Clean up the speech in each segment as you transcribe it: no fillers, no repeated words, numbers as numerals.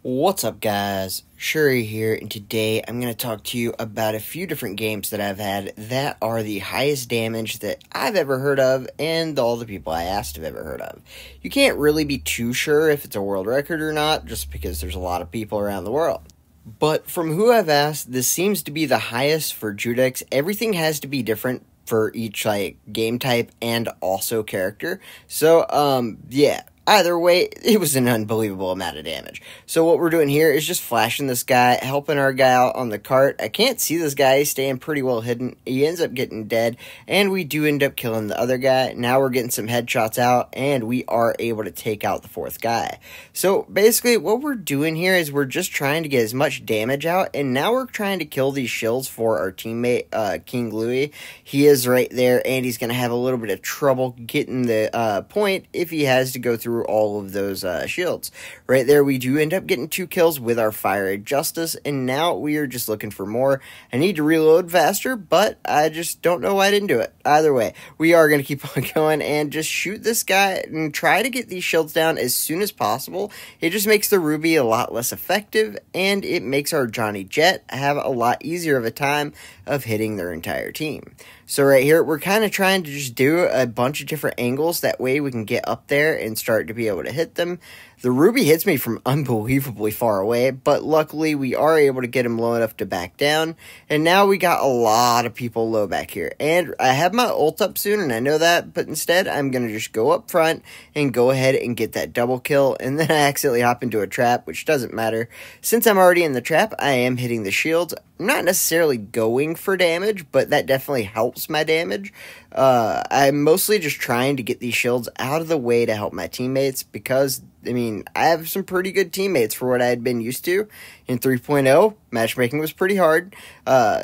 What's up, guys? Shouri here, and today I'm going to talk to you about a few different games that I've had that are the highest damage that I've ever heard of and all the people I asked have ever heard of. You can't really be too sure if it's a world record or not, just because there's a lot of people around the world. But from who I've asked, this seems to be the highest for Judex. Everything has to be different for each game type and also character. So, yeah. Either way, it was an unbelievable amount of damage. So what we're doing here is just flashing this guy, helping our guy out on the cart. I can't see this guy. He's staying pretty well hidden. He ends up getting dead, and we do end up killing the other guy. Now we're getting some headshots out, and we are able to take out the fourth guy. So basically, what we're doing here is we're just trying to get as much damage out, and now we're trying to kill these shields for our teammate, King Louis. He is right there, and he's going to have a little bit of trouble getting the point if he has to go through all of those shields. Right there, we do end up getting 2 kills with our Fire of Justice, and now we are just looking for more. I need to reload faster, but I just don't know why I didn't do it. Either way, we are going to keep on going and just shoot this guy and try to get these shields down as soon as possible. It just makes the Ruby a lot less effective, and it makes our Johnny Jet have a lot easier of a time of hitting their entire team. So right here, we're kind of trying to just do a bunch of different angles. That way we can get up there and start to be able to hit them. The Ruby hits me from unbelievably far away, but luckily we are able to get him low enough to back down. And now we got a lot of people low back here. And I have my ult up soon, and I know that, but instead I'm going to just go up front and go ahead and get that double kill. And then I accidentally hop into a trap, which doesn't matter. Since I'm already in the trap, I am hitting the shields. I'm not necessarily going for damage, but that definitely helps my damage. I'm mostly just trying to get these shields out of the way to help my teammates because, I mean, I have some pretty good teammates for what I had been used to. In 3.0, matchmaking was pretty hard.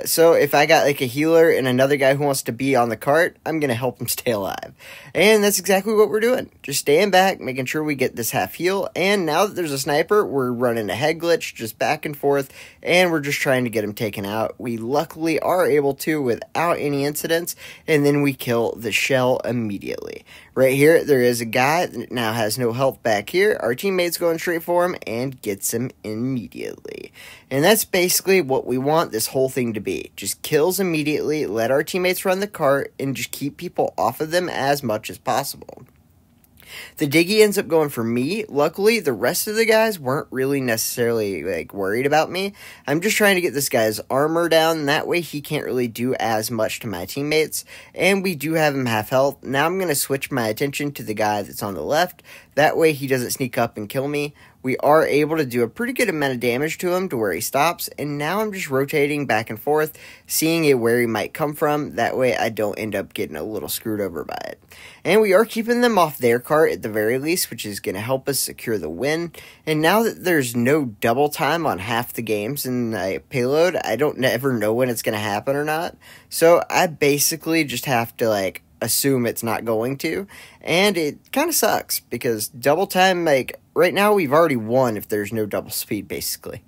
So if I got like a healer and another guy who wants to be on the cart, I'm going to help him stay alive. And that's exactly what we're doing. Just staying back, making sure we get this half heal. And now that there's a sniper, we're running a head glitch just back and forth. And we're just trying to get him taken out. We luckily are able to without any incidents. And then we kill the shell immediately. Right here, there is a guy that now has no health back here. Our teammate's going straight for him and gets him immediately. And that's basically what we want this whole thing to be. Just kills immediately, let our teammates run the cart, and just keep people off of them as much as possible. The diggy ends up going for me. Luckily, the rest of the guys weren't really necessarily worried about me. I'm just trying to get this guy's armor down. That way he can't really do as much to my teammates. And we do have him half health. Now I'm going to switch my attention to the guy that's on the left. That way he doesn't sneak up and kill me. We are able to do a pretty good amount of damage to him to where he stops, and now I'm just rotating back and forth, seeing it where he might come from. That way I don't end up getting a little screwed over by it. And we are keeping them off their cart at the very least, which is going to help us secure the win. And now that there's no double time on half the games in the payload, I don't ever know when it's going to happen or not. So I basically just have to assume it's not going to, and it kind of sucks because double time, right now we've already won if there's no double speed basically,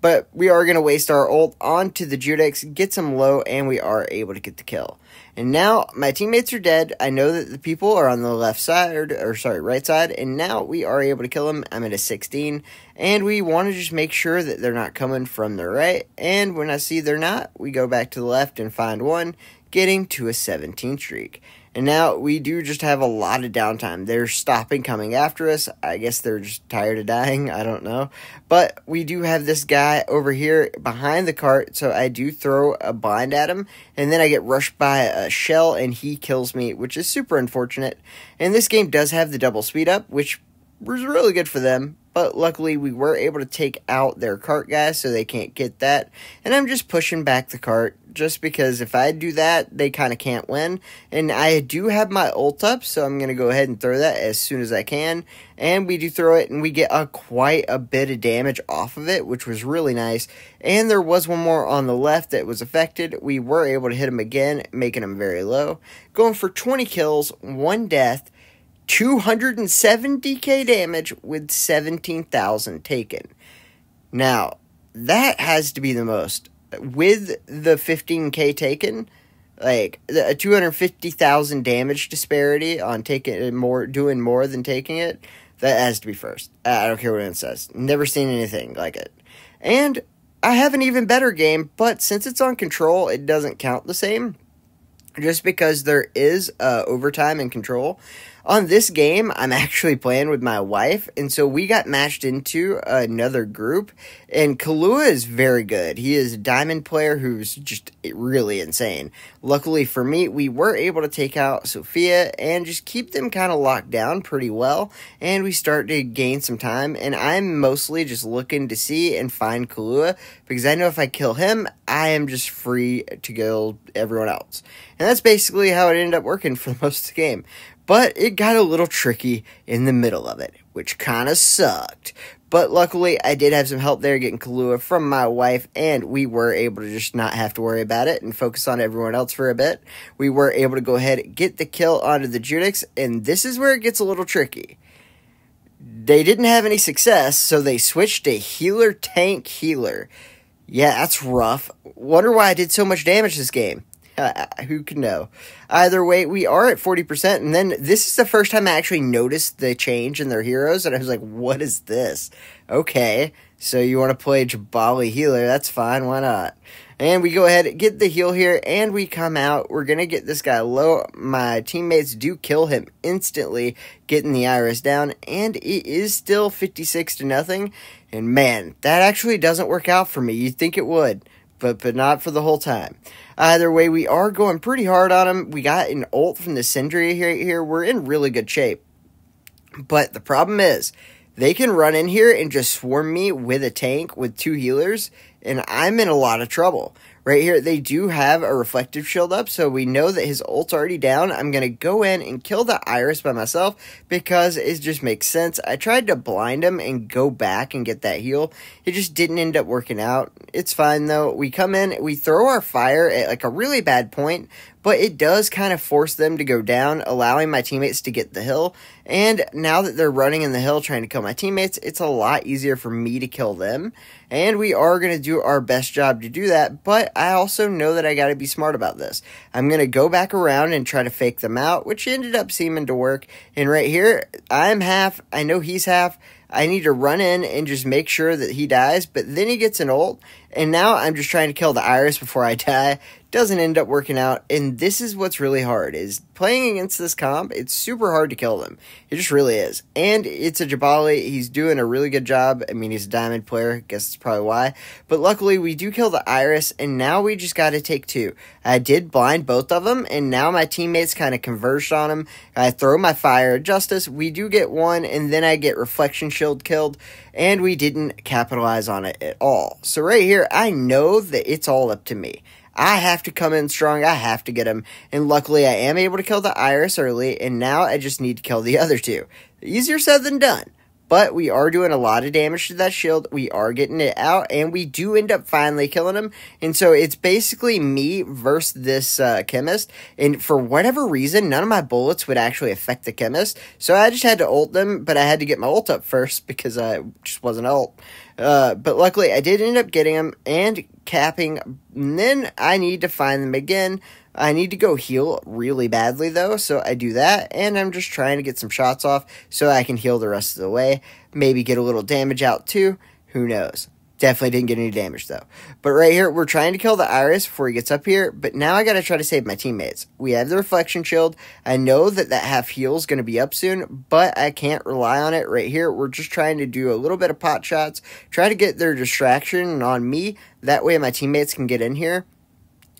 but we are going to waste our ult onto the Judex, gets him low, and we are able to get the kill. And now my teammates are dead. I know that the people are on the left side, or sorry, right side, and now we are able to kill them. I'm at a 16, and we want to just make sure that they're not coming from the right, and when I see they're not, we go back to the left and find one, getting to a 17 streak. And now we do just have a lot of downtime. They're stopping coming after us. I guess they're just tired of dying. I don't know. But we do have this guy over here behind the cart, so I do throw a bind at him. And then I get rushed by a shell, and he kills me, which is super unfortunate. And this game does have the double speed up, which was really good for them. But luckily, we were able to take out their cart guys, so they can't get that. And I'm just pushing back the cart, just because if I do that, they kind of can't win. And I do have my ult up, so I'm going to go ahead and throw that as soon as I can. And we do throw it, and we get quite a bit of damage off of it, which was really nice. And there was one more on the left that was affected. We were able to hit him again, making him very low. Going for 20 kills, 1 death. 270k damage with 17,000 taken. Now, that has to be the most. With the 15k taken, like a 250,000 damage disparity on doing more than taking it. That has to be first. I don't care what it says. Never seen anything like it. And I have an even better game, but since it's on control, it doesn't count the same. Just because there is overtime in control. On this game, I'm actually playing with my wife, and so we got matched into another group, and Kahlua is very good. He is a diamond player who's just really insane. Luckily for me, we were able to take out Sophia and just keep them kind of locked down pretty well, and we start to gain some time, and I'm mostly just looking to see and find Kahlua, because I know if I kill him, I am just free to kill everyone else. And that's basically how it ended up working for most of the game. But it got a little tricky in the middle of it, which kind of sucked. But luckily, I did have some help there getting Kahlua from my wife, and we were able to just not have to worry about it and focus on everyone else for a bit. We were able to go ahead and get the kill onto the Judex, and this is where it gets a little tricky. They didn't have any success, so they switched to healer, tank, healer. Yeah, that's rough. Wonder why I did so much damage this game. Who can know? Either way, we are at 40%, and then this is the first time I actually noticed the change in their heroes, and I was like, what is this? Okay, so you want to play Jabali healer, that's fine, why not? And we go ahead and get the heal here, and we come out. We're going to get this guy low. My teammates do kill him instantly, getting the Iris down, and it is still 56-0, and man, that actually doesn't work out for me. You'd think it would, but not for the whole time. Either way, we are going pretty hard on him. We got an ult from the Sindri here. We're in really good shape. But the problem is, they can run in here and just swarm me with a tank with 2 healers, and I'm in a lot of trouble. Right here, they do have a reflective shield up, so we know that his ult's already down. I'm going to go in and kill the Iris by myself because it just makes sense. I tried to blind him and go back and get that heal. It just didn't end up working out. It's fine, though. We come in, we throw our fire at like a really bad point, but it does kind of force them to go down, allowing my teammates to get the hill. And now that they're running in the hill trying to kill my teammates, it's a lot easier for me to kill them. And we are going to do our best job to do that, but I also know that I got to be smart about this. I'm going to go back around and try to fake them out, which ended up seeming to work. And right here, I'm half, I know he's half. I need to run in and just make sure that he dies, but then he gets an ult, and now I'm just trying to kill the Iris before I die. Doesn't end up working out, and this is what's really hard, is playing against this comp, it's super hard to kill them. It just really is. And it's a Jabali, he's doing a really good job. I mean, he's a diamond player, I guess that's probably why. But luckily, we do kill the Iris, and now we just gotta take 2. I did blind both of them, and now my teammates kind of converged on him. I throw my fire at Justice, we do get 1, and then I get Reflection Shield killed, and we didn't capitalize on it at all. So right here, I know that it's all up to me. I have to come in strong, I have to get him, and luckily I am able to kill the Iris early, and now I just need to kill the other 2. Easier said than done, but we are doing a lot of damage to that shield, we are getting it out, and we do end up finally killing him, and so it's basically me versus this chemist, and for whatever reason, none of my bullets would actually affect the chemist, so I just had to ult them, but I had to get my ult up first, because I just wasn't ult. But luckily, I did end up getting them and capping, and then I need to find them again. I need to go heal really badly, though, so I do that, and I'm just trying to get some shots off so I can heal the rest of the way. Maybe get a little damage out, too. Who knows? Definitely didn't get any damage, though. But right here, we're trying to kill the Iris before he gets up here, but now I gotta try to save my teammates. We have the Reflection Shield. I know that that half heal is gonna be up soon, but I can't rely on it right here. We're just trying to do a little bit of pot shots, try to get their distraction on me. That way my teammates can get in here.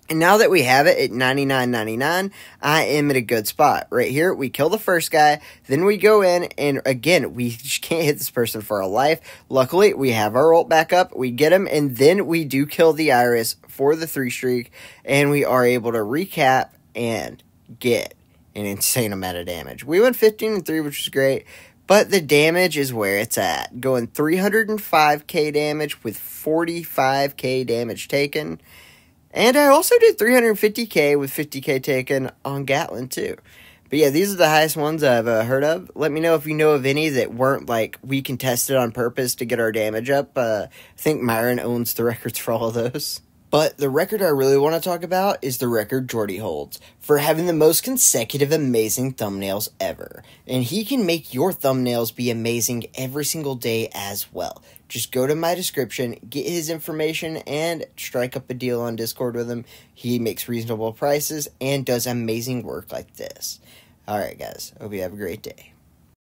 And now that we have it at 99.99, I am in a good spot. Right here, we kill the first guy, then we go in, and again, we just can't hit this person for our life. Luckily, we have our ult back up, we get him, and then we do kill the Iris for the 3 streak, and we are able to recap and get an insane amount of damage. We went 15-3, which was great, but the damage is where it's at. Going 305k damage with 45k damage taken. And I also did 350k with 50k taken on Gatlin, too. But yeah, these are the highest ones I've heard of. Let me know if you know of any that weren't, like, we contested on purpose to get our damage up. I think Myron owns the records for all of those. But the record I really want to talk about is the record Jordy holds for having the most consecutive amazing thumbnails ever. And he can make your thumbnails be amazing every single day as well. Just go to my description, get his information, and strike up a deal on Discord with him. He makes reasonable prices and does amazing work like this. Alright guys, hope you have a great day.